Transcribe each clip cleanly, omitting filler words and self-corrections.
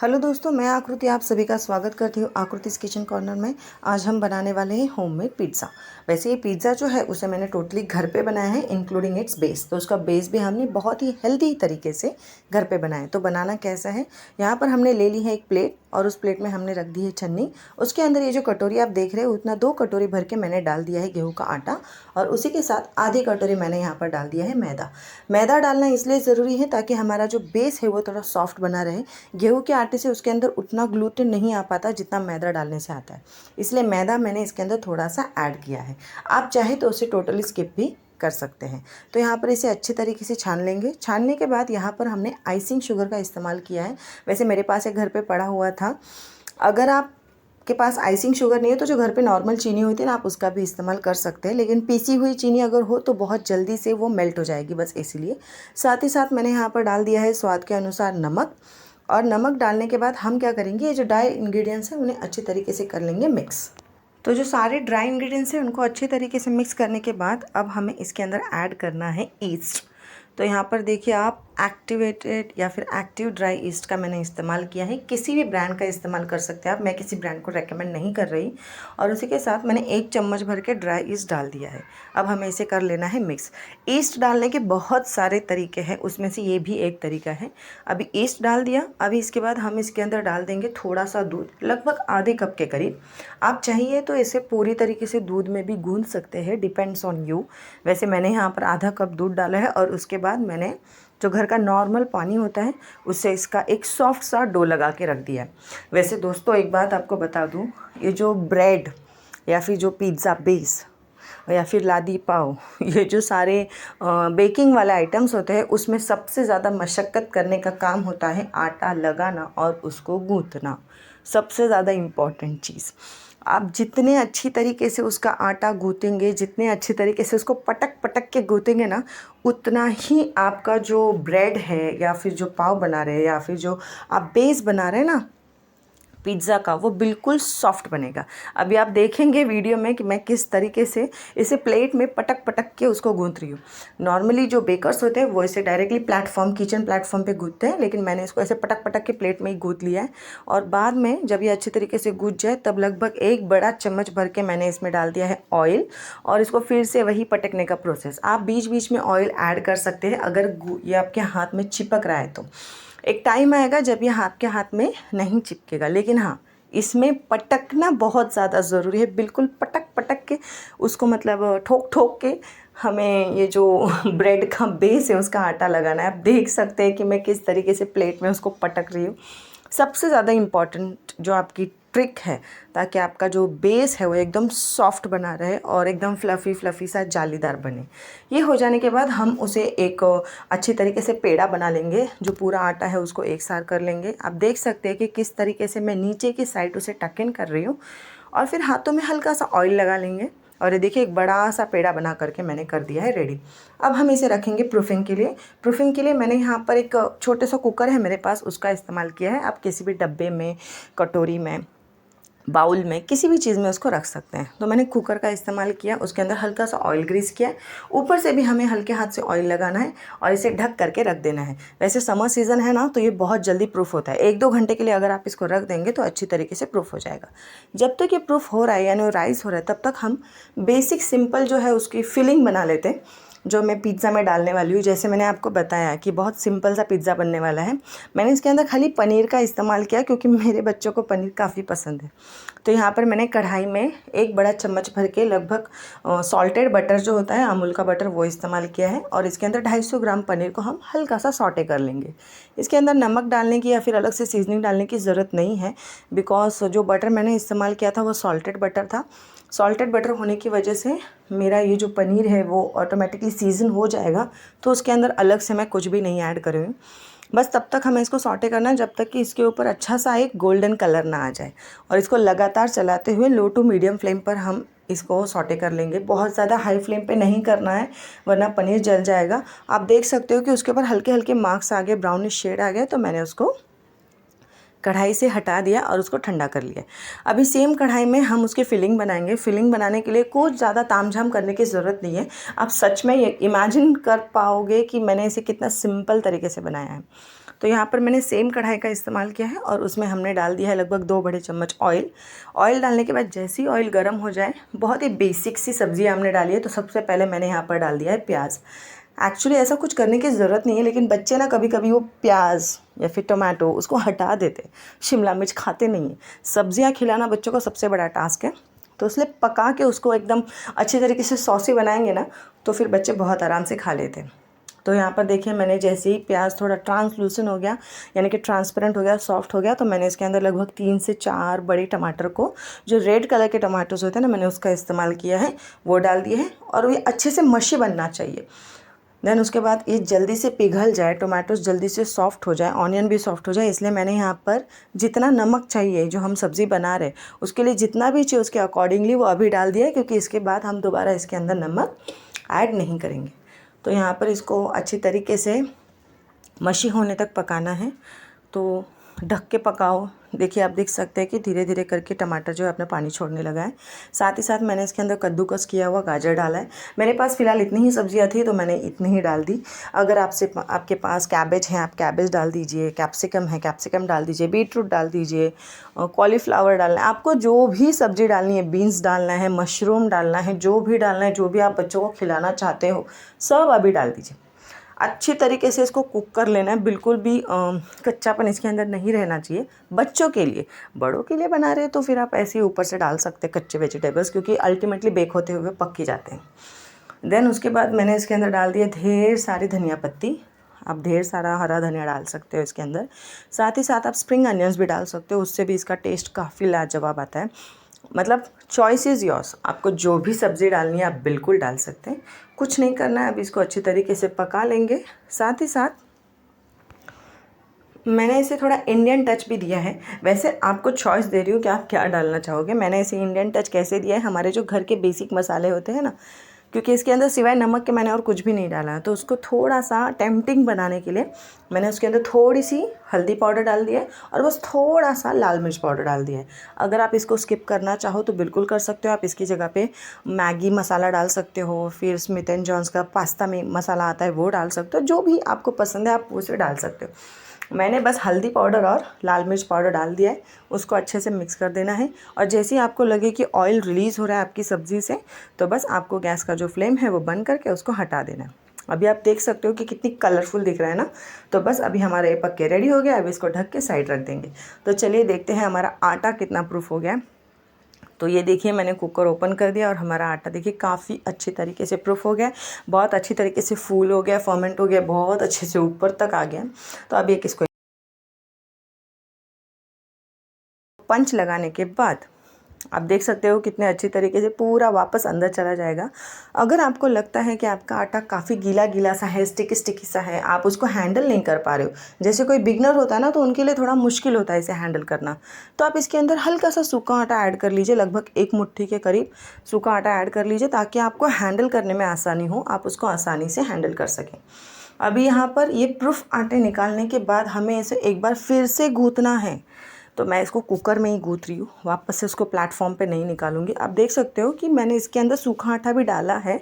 Hello दोस्तों, मैं आकृति आप सभी का स्वागत करती हूँ आकृतिस किचन कॉर्नर में। आज हम बनाने वाले हैं होममेड पिज़्ज़ा। वैसे ये पिज़्ज़ा जो है उसे मैंने टोटली घर पे बनाया है, इंक्लूडिंग इट्स बेस। तो उसका बेस भी हमने बहुत ही हेल्दी तरीके से घर पे बनाया है। तो बनाना कैसा है, यहाँ पर हमने ले ली है एक प्लेट और उस प्लेट में हमने रख दी है छन्नी। उसके अंदर ये जो कटोरी आप देख रहे हो उतना 2 कटोरी भर के मैंने डाल दिया है गेहूँ का आटा, और उसी के साथ आधी कटोरी मैंने यहाँ पर डाल दिया है मैदा। मैदा डालना इसलिए ज़रूरी है ताकि हमारा जो बेस है वो थोड़ा सॉफ्ट बना रहे। गेहूँ के आटे से उसके अंदर उतना ग्लूटेन नहीं आ पाता जितना मैदा डालने से आता है, इसलिए मैदा मैंने इसके अंदर थोड़ा सा ऐड किया है। आप चाहे तो उसे टोटली स्किप भी कर सकते हैं। तो यहाँ पर इसे अच्छी तरीके से छान लेंगे। छानने के बाद यहाँ पर हमने आइसिंग शुगर का इस्तेमाल किया है। वैसे मेरे पास एक घर पे पड़ा हुआ था। अगर आप के पास आइसिंग शुगर नहीं है तो जो घर पे नॉर्मल चीनी होती है ना, आप उसका भी इस्तेमाल कर सकते हैं, लेकिन पीसी हुई चीनी अगर हो तो बहुत जल्दी से वो मेल्ट हो जाएगी, बस इसीलिए। साथ ही साथ मैंने यहाँ पर डाल दिया है स्वाद के अनुसार नमक। और नमक डालने के बाद हम क्या करेंगे, ये जो ड्राई इंग्रेडिएंट्स हैं उन्हें अच्छी तरीके से कर लेंगे मिक्स। तो जो सारे ड्राई इंग्रेडिएंट्स हैं उनको अच्छे तरीके से मिक्स करने के बाद अब हमें इसके अंदर ऐड करना है ईस्ट। तो यहाँ पर देखिए आप एक्टिवेटेड या फिर एक्टिव ड्राई ईस्ट का मैंने इस्तेमाल किया है। किसी भी ब्रांड का इस्तेमाल कर सकते हैं आप, मैं किसी ब्रांड को रेकमेंड नहीं कर रही। और उसी के साथ मैंने 1 चम्मच भर के ड्राई ईस्ट डाल दिया है। अब हमें इसे कर लेना है मिक्स। ईस्ट डालने के बहुत सारे तरीके हैं, उसमें से ये भी एक तरीका है। अभी ईस्ट डाल दिया, अभी इसके बाद हम इसके अंदर डाल देंगे थोड़ा सा दूध, लगभग आधे कप के करीब। आप चाहिए तो इसे पूरी तरीके से दूध में भी गूंथ सकते हैं, डिपेंड्स ऑन यू। वैसे मैंने यहाँ पर आधा कप दूध डाला है और उसके बाद मैंने जो घर का नॉर्मल पानी होता है उससे इसका एक सॉफ्ट सा डो लगा के रख दिया है। वैसे दोस्तों एक बात आपको बता दूं, ये जो ब्रेड या फिर जो पिज़्ज़ा बेस या फिर लादी पाव, ये जो सारे बेकिंग वाले आइटम्स होते हैं उसमें सबसे ज़्यादा मशक्क़त करने का काम होता है आटा लगाना और उसको गूँथना। सबसे ज़्यादा इम्पॉर्टेंट चीज़, आप जितने अच्छी तरीके से उसका आटा गूँथेंगे, जितने अच्छी तरीके से उसको पटक पटक के गूँथेंगे ना, उतना ही आपका जो ब्रेड है या फिर जो पाव बना रहे हैं या फिर जो आप बेस बना रहे हैं ना पिज़्ज़ा का, वो बिल्कुल सॉफ्ट बनेगा। अभी आप देखेंगे वीडियो में कि मैं किस तरीके से इसे प्लेट में पटक पटक के उसको गूँथ रही हूँ। नॉर्मली जो बेकर्स होते हैं वो इसे डायरेक्टली किचन प्लेटफॉर्म पे गूँथते हैं, लेकिन मैंने इसको ऐसे पटक पटक के प्लेट में ही गूँथ लिया है। और बाद में जब ये अच्छे तरीके से गूँथ जाए तब लगभग 1 बड़ा चम्मच भर के मैंने इसमें डाल दिया है ऑयल, और इसको फिर से वही पटकने का प्रोसेस। आप बीच बीच में ऑयल ऐड कर सकते हैं अगर ये आपके हाथ में चिपक रहा है तो। एक टाइम आएगा जब ये आपके हाथ में नहीं चिपकेगा, लेकिन हाँ इसमें पटकना बहुत ज़्यादा ज़रूरी है। बिल्कुल पटक पटक के उसको, मतलब ठोक ठोक के हमें ये जो ब्रेड का बेस है उसका आटा लगाना है। आप देख सकते हैं कि मैं किस तरीके से प्लेट में उसको पटक रही हूँ। सबसे ज़्यादा इम्पॉर्टेंट जो आपकी ट्रिक है ताकि आपका जो बेस है वो एकदम सॉफ्ट बना रहे और एकदम फ्लफ़ी सा जालीदार बने। ये हो जाने के बाद हम उसे एक अच्छी तरीके से पेड़ा बना लेंगे। जो पूरा आटा है उसको एक साथ कर लेंगे। आप देख सकते हैं कि किस तरीके से मैं नीचे की साइड उसे टक इन कर रही हूँ, और फिर हाथों में हल्का सा ऑयल लगा लेंगे। और ये देखिए एक बड़ा सा पेड़ा बना करके मैंने कर दिया है रेडी। अब हम इसे रखेंगे प्रूफिंग के लिए। प्रूफिंग के लिए मैंने यहाँ पर एक छोटे सा कुकर है मेरे पास, उसका इस्तेमाल किया है। आप किसी भी डब्बे में, कटोरी में, बाउल में, किसी भी चीज़ में उसको रख सकते हैं। तो मैंने कुकर का इस्तेमाल किया, उसके अंदर हल्का सा ऑयल ग्रीस किया। ऊपर से भी हमें हल्के हाथ से ऑयल लगाना है और इसे ढक करके रख देना है। वैसे समर सीज़न है ना, तो ये बहुत जल्दी प्रूफ होता है। 1-2 घंटे के लिए अगर आप इसको रख देंगे तो अच्छी तरीके से प्रूफ हो जाएगा। जब तक ये प्रूफ हो रहा है यानी वो राइस हो रहा है, तब तक हम बेसिक सिंपल जो है उसकी फिलिंग बना लेते हैं जो मैं पिज़्ज़ा में डालने वाली हूँ। जैसे मैंने आपको बताया कि बहुत सिंपल सा पिज़्ज़ा बनने वाला है। मैंने इसके अंदर खाली पनीर का इस्तेमाल किया क्योंकि मेरे बच्चों को पनीर काफ़ी पसंद है। तो यहाँ पर मैंने कढ़ाई में 1 बड़ा चम्मच भर के लगभग सॉल्टेड बटर जो होता है, अमूल का बटर, वो इस्तेमाल किया है। और इसके अंदर 250 ग्राम पनीर को हम हल्का सा सॉटे कर लेंगे। इसके अंदर नमक डालने की या फिर अलग से सीजनिंग डालने की ज़रूरत नहीं है, बिकॉज जो बटर मैंने इस्तेमाल किया था वो सॉल्टेड बटर था। सॉल्टेड बटर होने की वजह से मेरा ये जो पनीर है वो ऑटोमेटिकली सीज़न हो जाएगा, तो उसके अंदर अलग से मैं कुछ भी नहीं ऐड कर रही हूँ। बस तब तक हमें इसको सॉटे करना है जब तक कि इसके ऊपर अच्छा सा एक गोल्डन कलर ना आ जाए। और इसको लगातार चलाते हुए लो टू मीडियम फ्लेम पर हम इसको सॉटे कर लेंगे। बहुत ज़्यादा हाई फ्लेम पे नहीं करना है वरना पनीर जल जाएगा। आप देख सकते हो कि उसके ऊपर हल्के हल्के मार्क्स आ गए, ब्राउनिश शेड आ गया, तो मैंने उसको कढ़ाई से हटा दिया और उसको ठंडा कर लिया। अभी सेम कढ़ाई में हम उसकी फिलिंग बनाएंगे। फिलिंग बनाने के लिए कुछ ज़्यादा तामझाम करने की ज़रूरत नहीं है। आप सच में ये इमेजिन कर पाओगे कि मैंने इसे कितना सिंपल तरीके से बनाया है। तो यहाँ पर मैंने सेम कढ़ाई का इस्तेमाल किया है और उसमें हमने डाल दिया है लगभग 2 बड़े चम्मच ऑयल। ऑयल डालने के बाद जैसे ही ऑयल गर्म हो जाए, बहुत ही बेसिक सी सब्ज़ी हमने डाली है, तो सबसे पहले मैंने यहाँ पर डाल दिया है प्याज। एक्चुअली ऐसा कुछ करने की ज़रूरत नहीं है, लेकिन बच्चे ना कभी कभी वो प्याज या फिर टोमेटो उसको हटा देते, शिमला मिर्च खाते नहीं हैं। सब्जियाँ खिलाना बच्चों का सबसे बड़ा टास्क है, तो इसलिए पका के उसको एकदम अच्छी तरीके से सॉसी बनाएंगे ना, तो फिर बच्चे बहुत आराम से खा लेते हैं। तो यहाँ पर देखिए, मैंने जैसे ही प्याज थोड़ा ट्रांसलूसेंट हो गया, यानी कि ट्रांसपेरेंट हो गया, सॉफ्ट हो गया, तो मैंने इसके अंदर लगभग 3 से 4 बड़े टमाटर को, जो रेड कलर के टमाटोस होते हैं ना, मैंने उसका इस्तेमाल किया है, वो डाल दिए हैं। और ये अच्छे से मशी बनना चाहिए। देन उसके बाद ये जल्दी से पिघल जाए, टोमेटोस जल्दी से सॉफ्ट हो जाए, ऑनियन भी सॉफ्ट हो जाए, इसलिए मैंने यहाँ पर जितना नमक चाहिए, जो हम सब्ज़ी बना रहे उसके लिए जितना भी चाहिए उसके अकॉर्डिंगली वो अभी डाल दिया है, क्योंकि इसके बाद हम दोबारा इसके अंदर नमक ऐड नहीं करेंगे। तो यहाँ पर इसको अच्छी तरीके से मशी होने तक पकाना है, तो ढक के पकाओ। देखिए, आप देख सकते हैं कि धीरे धीरे करके टमाटर जो है अपना पानी छोड़ने लगा है। साथ ही साथ मैंने इसके अंदर कद्दूकस किया हुआ गाजर डाला है। मेरे पास फ़िलहाल इतनी ही सब्जियां थी, तो मैंने इतनी ही डाल दी। अगर आपके पास कैबेज है, आप कैबेज डाल दीजिए, कैप्सिकम है कैप्सिकम डाल दीजिए, बीटरूट डाल दीजिए, कॉलीफ्लावर डालना है, आपको जो भी सब्ज़ी डालनी है, बीन्स डालना है, मशरूम डालना है, जो भी डालना है, जो भी आप बच्चों को खिलाना चाहते हो, सब अभी डाल दीजिए। अच्छी तरीके से इसको कुक कर लेना है, बिल्कुल भी कच्चापन इसके अंदर नहीं रहना चाहिए। बच्चों के लिए, बड़ों के लिए बना रहे हैं तो फिर आप ऐसे ही ऊपर से डाल सकते हैं कच्चे वेजिटेबल्स, क्योंकि अल्टीमेटली बेक होते हुए पक ही जाते हैं। देन उसके बाद मैंने इसके अंदर डाल दिया ढेर सारी धनिया पत्ती। आप ढेर सारा हरा धनिया डाल सकते हो इसके अंदर। साथ ही साथ आप स्प्रिंग अनियंस भी डाल सकते हो, उससे भी इसका टेस्ट काफ़ी लाजवाब आता है। मतलब चॉइस इज़ योर्स, आपको जो भी सब्ज़ी डालनी है आप बिल्कुल डाल सकते हैं। कुछ नहीं करना है, अब इसको अच्छी तरीके से पका लेंगे। साथ ही साथ मैंने इसे थोड़ा इंडियन टच भी दिया है। वैसे आपको चॉइस दे रही हूँ कि आप क्या डालना चाहोगे। मैंने इसे इंडियन टच कैसे दिया है, हमारे जो घर के बेसिक मसाले होते हैं ना, क्योंकि इसके अंदर सिवाय नमक के मैंने और कुछ भी नहीं डाला है, तो उसको थोड़ा सा टेम्पटिंग बनाने के लिए मैंने उसके अंदर थोड़ी सी हल्दी पाउडर डाल दिया है और बस थोड़ा सा लाल मिर्च पाउडर डाल दिया है। अगर आप इसको स्किप करना चाहो तो बिल्कुल कर सकते हो। आप इसकी जगह पे मैगी मसाला डाल सकते हो, फिर स्मिथ एंड जॉन्स का पास्ता में मसाला आता है वो डाल सकते हो, जो भी आपको पसंद है आप उसे डाल सकते हो। मैंने बस हल्दी पाउडर और लाल मिर्च पाउडर डाल दिया है, उसको अच्छे से मिक्स कर देना है। और जैसे ही आपको लगे कि ऑयल रिलीज़ हो रहा है आपकी सब्ज़ी से, तो बस आपको गैस का जो फ्लेम है वो बंद करके उसको हटा देना है। अभी आप देख सकते हो कि कितनी कलरफुल दिख रहा है ना। तो बस अभी हमारा ये पक के रेडी हो गया। अब इसको ढक के साइड रख देंगे। तो चलिए देखते हैं हमारा आटा कितना प्रूफ हो गया। तो ये देखिए, मैंने कुकर ओपन कर दिया और हमारा आटा देखिए काफ़ी अच्छी तरीके से प्रूफ हो गया, बहुत अच्छी तरीके से फूल हो गया, फर्मेंट हो गया, बहुत अच्छे से ऊपर तक आ गया। तो अब एक इसको पंच लगाने के बाद आप देख सकते हो कितने अच्छी तरीके से पूरा वापस अंदर चला जाएगा। अगर आपको लगता है कि आपका आटा काफ़ी गीला गीला सा है, स्टिकी स्टिकी सा है, आप उसको हैंडल नहीं कर पा रहे हो, जैसे कोई बिगनर होता है ना, तो उनके लिए थोड़ा मुश्किल होता है इसे हैंडल करना, तो आप इसके अंदर हल्का सा सूखा आटा ऐड कर लीजिए। लगभग 1 मुट्ठी के करीब सूखा आटा ऐड कर लीजिए, ताकि आपको हैंडल करने में आसानी हो, आप उसको आसानी से हैंडल कर सकें। अभी यहाँ पर ये प्रूफ आटे निकालने के बाद हमें इसे एक बार फिर से गूँथना है। तो मैं इसको कुकर में ही गूँथ रही हूँ, वापस से उसको प्लेटफॉर्म पे नहीं निकालूंगी। आप देख सकते हो कि मैंने इसके अंदर सूखा आटा भी डाला है,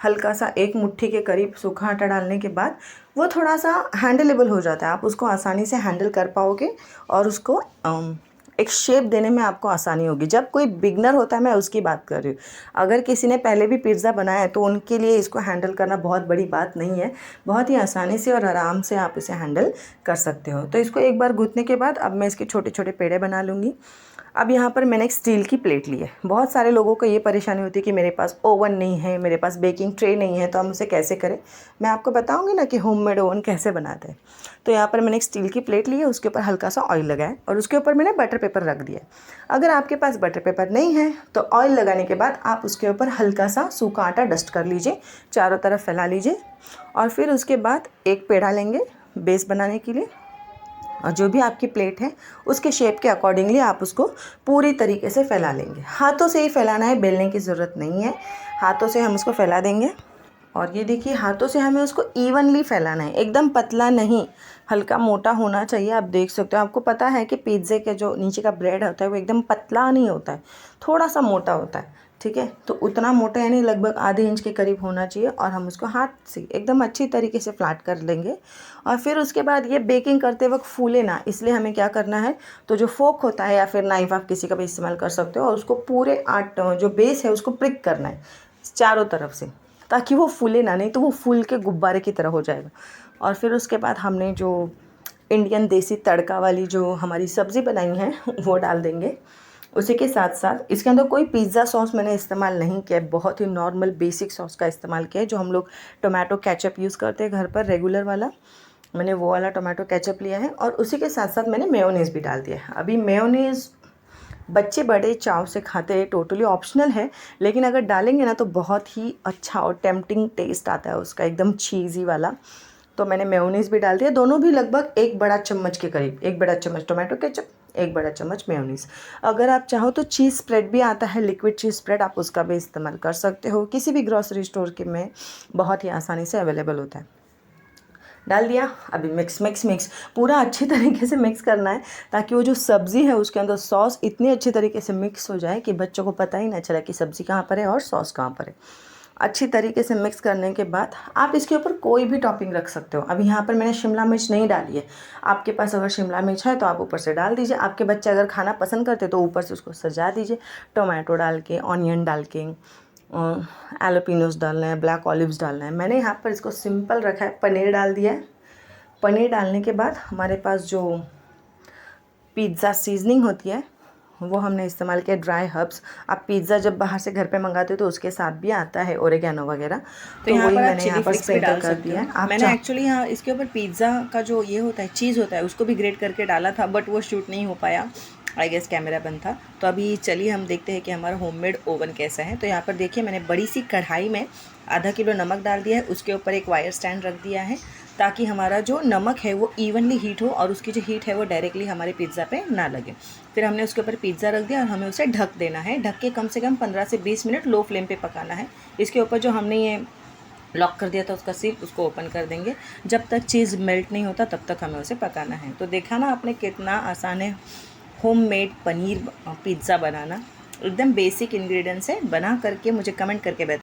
हल्का सा 1 मुट्ठी के करीब सूखा आटा डालने के बाद वो थोड़ा सा हैंडलेबल हो जाता है, आप उसको आसानी से हैंडल कर पाओगे और उसको एक शेप देने में आपको आसानी होगी। जब कोई बिगनर होता है, मैं उसकी बात कर रही हूँ, अगर किसी ने पहले भी पिज़्ज़ा बनाया है तो उनके लिए इसको हैंडल करना बहुत बड़ी बात नहीं है, बहुत ही आसानी से और आराम से आप इसे हैंडल कर सकते हो। तो इसको एक बार गूँथने के बाद अब मैं इसके छोटे छोटे पेड़े बना लूँगी। अब यहाँ पर मैंने एक स्टील की प्लेट ली है। बहुत सारे लोगों को ये परेशानी होती है कि मेरे पास ओवन नहीं है, मेरे पास बेकिंग ट्रे नहीं है, तो हम उसे कैसे करें। मैं आपको बताऊंगी ना कि होममेड ओवन कैसे बनाते हैं। तो यहाँ पर मैंने एक स्टील की प्लेट ली है, उसके ऊपर हल्का सा ऑयल लगाया और उसके ऊपर मैंने बटर पेपर रख दिया। अगर आपके पास बटर पेपर नहीं है तो ऑयल लगाने के बाद आप उसके ऊपर हल्का सा सूखा आटा डस्ट कर लीजिए, चारों तरफ फैला लीजिए और फिर उसके बाद एक पेड़ा लेंगे बेस बनाने के लिए, और जो भी आपकी प्लेट है उसके शेप के अकॉर्डिंगली आप उसको पूरी तरीके से फैला लेंगे। हाथों से ही फैलाना है, बेलने की ज़रूरत नहीं है, हाथों से हम उसको फैला देंगे। और ये देखिए, हाथों से हमें उसको इवनली फैलाना है, एकदम पतला नहीं, हल्का मोटा होना चाहिए। आप देख सकते हो, आपको पता है कि पिज़्ज़े के जो नीचे का ब्रेड होता है वो एकदम पतला नहीं होता है, थोड़ा सा मोटा होता है, ठीक है। तो उतना मोटा यानी लगभग आधे इंच के करीब होना चाहिए, और हम उसको हाथ से एकदम अच्छी तरीके से फ्लैट कर लेंगे। और फिर उसके बाद ये बेकिंग करते वक्त फूले ना, इसलिए हमें क्या करना है, तो जो फोक होता है या फिर नाइफ आप किसी का भी इस्तेमाल कर सकते हो, और उसको पूरे जो बेस है उसको प्रिक करना है चारों तरफ से, ताकि वो फूले ना, नहीं तो वो फूल के गुब्बारे की तरह हो जाएगा। और फिर उसके बाद हमने जो इंडियन देसी तड़का वाली जो हमारी सब्ज़ी बनाई है वो डाल देंगे। उसी के साथ साथ इसके अंदर कोई पिज़्ज़ा सॉस मैंने इस्तेमाल नहीं किया है, बहुत ही नॉर्मल बेसिक सॉस का इस्तेमाल किया है, जो हम लोग टोमेटो केचप यूज़ करते हैं घर पर रेगुलर वाला। मैंने वो वाला टोमेटो केचप लिया है, और उसी के साथ साथ मैंने मेयोनीज़ भी डाल दिया है। अभी मेयोनीज़ बच्चे बड़े चाव से खाते हैं, टोटली ऑप्शनल है, लेकिन अगर डालेंगे ना तो बहुत ही अच्छा और टेम्पटिंग टेस्ट आता है उसका, एकदम चीज़ी वाला। तो मैंने मेयोनीज़ भी डाल दिया, दोनों भी लगभग 1 बड़ा चम्मच के करीब, 1 बड़ा चम्मच टोमेटो केचप, 1 बड़ा चम्मच मेयोनीज़। अगर आप चाहो तो चीज़ स्प्रेड भी आता है, लिक्विड चीज़ स्प्रेड, आप उसका भी इस्तेमाल कर सकते हो, किसी भी ग्रॉसरी स्टोर के में बहुत ही आसानी से अवेलेबल होता है। डाल दिया। अभी मिक्स पूरा अच्छी तरीके से मिक्स करना है, ताकि वो जो सब्ज़ी है उसके अंदर सॉस इतनी अच्छी तरीके से मिक्स हो जाए कि बच्चों को पता ही ना चला कि सब्ज़ी कहाँ पर है और सॉस कहाँ पर है। अच्छी तरीके से मिक्स करने के बाद आप इसके ऊपर कोई भी टॉपिंग रख सकते हो। अब यहाँ पर मैंने शिमला मिर्च नहीं डाली है, आपके पास अगर शिमला मिर्च है तो आप ऊपर से डाल दीजिए। आपके बच्चे अगर खाना पसंद करते तो ऊपर से उसको सजा दीजिए, टोमेटो डाल के, ऑनियन डाल के, एलोपिनोस डालना है, ब्लैक ऑलिव्स डालना है। मैंने यहाँ पर इसको सिंपल रखा है, पनीर डाल दिया है। पनीर डालने के बाद हमारे पास जो पिज़्ज़ा सीजनिंग होती है वो हमने इस्तेमाल किया, ड्राई हर्ब्स। आप पिज़्ज़ा जब बाहर से घर पे मंगाते हो तो उसके साथ भी आता है ओरेगैनो वगैरह, तो यहाँ वही पर आप मैंने यहाँ चिली पर फ्लेक्स भी स्प्रिंकल डाल कर सकते दिया हो। है। आप मैंने एक्चुअली यहाँ इसके ऊपर पिज़्ज़ा का जो ये होता है चीज़ होता है उसको भी ग्रेट करके डाला था, बट वो शूट नहीं हो पाया, आई गेस कैमरा बंद था। तो अभी चलिए हम देखते हैं कि हमारा होममेड ओवन कैसा है। तो यहाँ पर देखिए मैंने बड़ी सी कढ़ाई में आधा किलो नमक डाल दिया है, उसके ऊपर एक वायर स्टैंड रख दिया है, ताकि हमारा जो नमक है वो इवनली हीट हो और उसकी जो हीट है वो डायरेक्टली हमारे पिज़्ज़ा पे ना लगे। फिर हमने उसके ऊपर पिज़्ज़ा रख दिया और हमें उसे ढक देना है। ढक के कम से कम 15 से 20 मिनट लो फ्लेम पे पकाना है। इसके ऊपर जो हमने ये लॉक कर दिया था उसका सील, उसको ओपन कर देंगे। जब तक चीज़ मेल्ट नहीं होता तब तक हमें उसे पकाना है। तो देखा ना आपने कितना आसान है होममेड पनीर पिज़्ज़ा बनाना। एकदम बेसिक इंग्रेडिएंट्स है, बना करके मुझे कमेंट करके